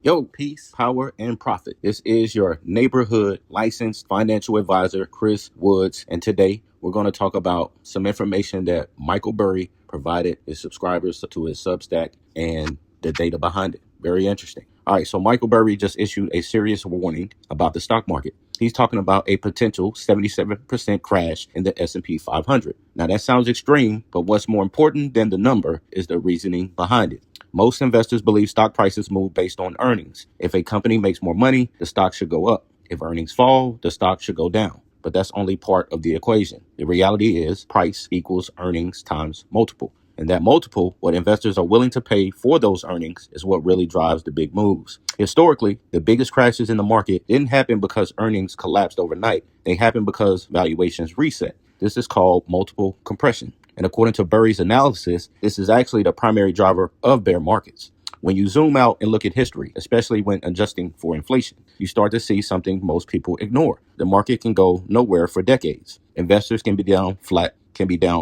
Yo, peace, power, and profit. This is your neighborhood licensed financial advisor, Chris Woods. And today we're going to talk about some information that Michael Burry provided his subscribers to his Substack and the data behind it. Very interesting. All right, so Michael Burry just issued a serious warning about the stock market. He's talking about a potential 77% crash in the S&P 500. Now, that sounds extreme, but what's more important than the number is the reasoning behind it. Most investors believe stock prices move based on earnings. If a company makes more money, the stock should go up. If earnings fall, the stock should go down. But that's only part of the equation. The reality is price equals earnings times multiple. And that multiple, what investors are willing to pay for those earnings, is what really drives the big moves. Historically, the biggest crashes in the market didn't happen because earnings collapsed overnight. They happened because valuations reset. This is called multiple compression. And according to Burry's analysis, this is actually the primary driver of bear markets. When you zoom out and look at history, especially when adjusting for inflation, you start to see something most people ignore. The market can go nowhere for decades. Investors can be down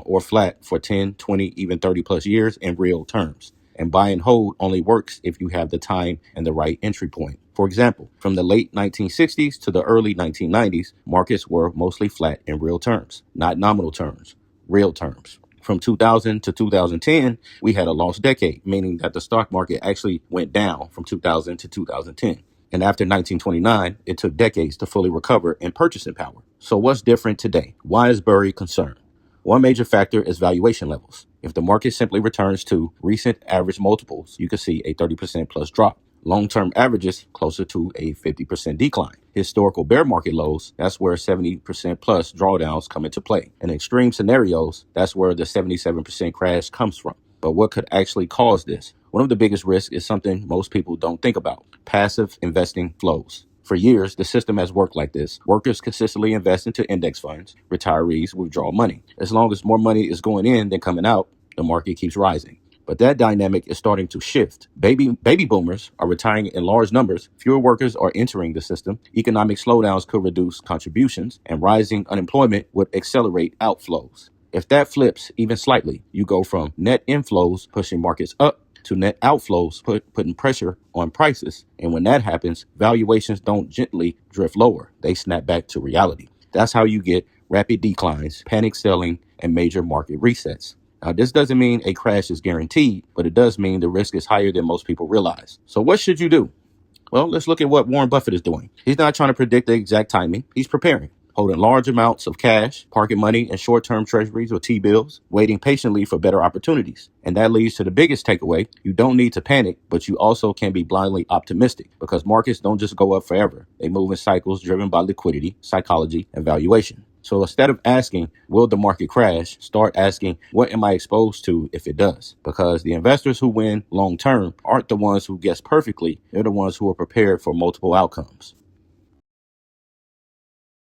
or flat for 10, 20, even 30 plus years in real terms. And buy and hold only works if you have the time and the right entry point. For example, from the late 1960s to the early 1990s, markets were mostly flat in real terms, not nominal terms, real terms. From 2000 to 2010, we had a lost decade, meaning that the stock market actually went down from 2000 to 2010. And after 1929, it took decades to fully recover in purchasing power. So what's different today? Why is Burry concerned? One major factor is valuation levels. If the market simply returns to recent average multiples, you could see a 30% plus drop. Long-term averages closer to a 50% decline. Historical bear market lows, that's where 70% plus drawdowns come into play. In extreme scenarios, that's where the 77% crash comes from. But what could actually cause this? One of the biggest risks is something most people don't think about: passive investing flows. For years, the system has worked like this. Workers consistently invest into index funds. Retirees withdraw money. As long as more money is going in than coming out, the market keeps rising. But that dynamic is starting to shift. Baby boomers are retiring in large numbers. Fewer workers are entering the system. Economic slowdowns could reduce contributions, and rising unemployment would accelerate outflows. If that flips even slightly, you go from net inflows pushing markets up to net outflows putting pressure on prices. And when that happens, valuations don't gently drift lower. They snap back to reality. That's how you get rapid declines, panic selling, and major market resets. Now, this doesn't mean a crash is guaranteed, but it does mean the risk is higher than most people realize. So what should you do? Well, let's look at what Warren Buffett is doing. He's not trying to predict the exact timing. He's preparing, holding large amounts of cash, parking money in short-term treasuries or T-bills, waiting patiently for better opportunities. And that leads to the biggest takeaway. You don't need to panic, but you also can be blindly optimistic, because markets don't just go up forever. They move in cycles driven by liquidity, psychology, and valuation. So instead of asking, will the market crash, start asking, what am I exposed to if it does? Because the investors who win long term aren't the ones who guess perfectly. They're the ones who are prepared for multiple outcomes.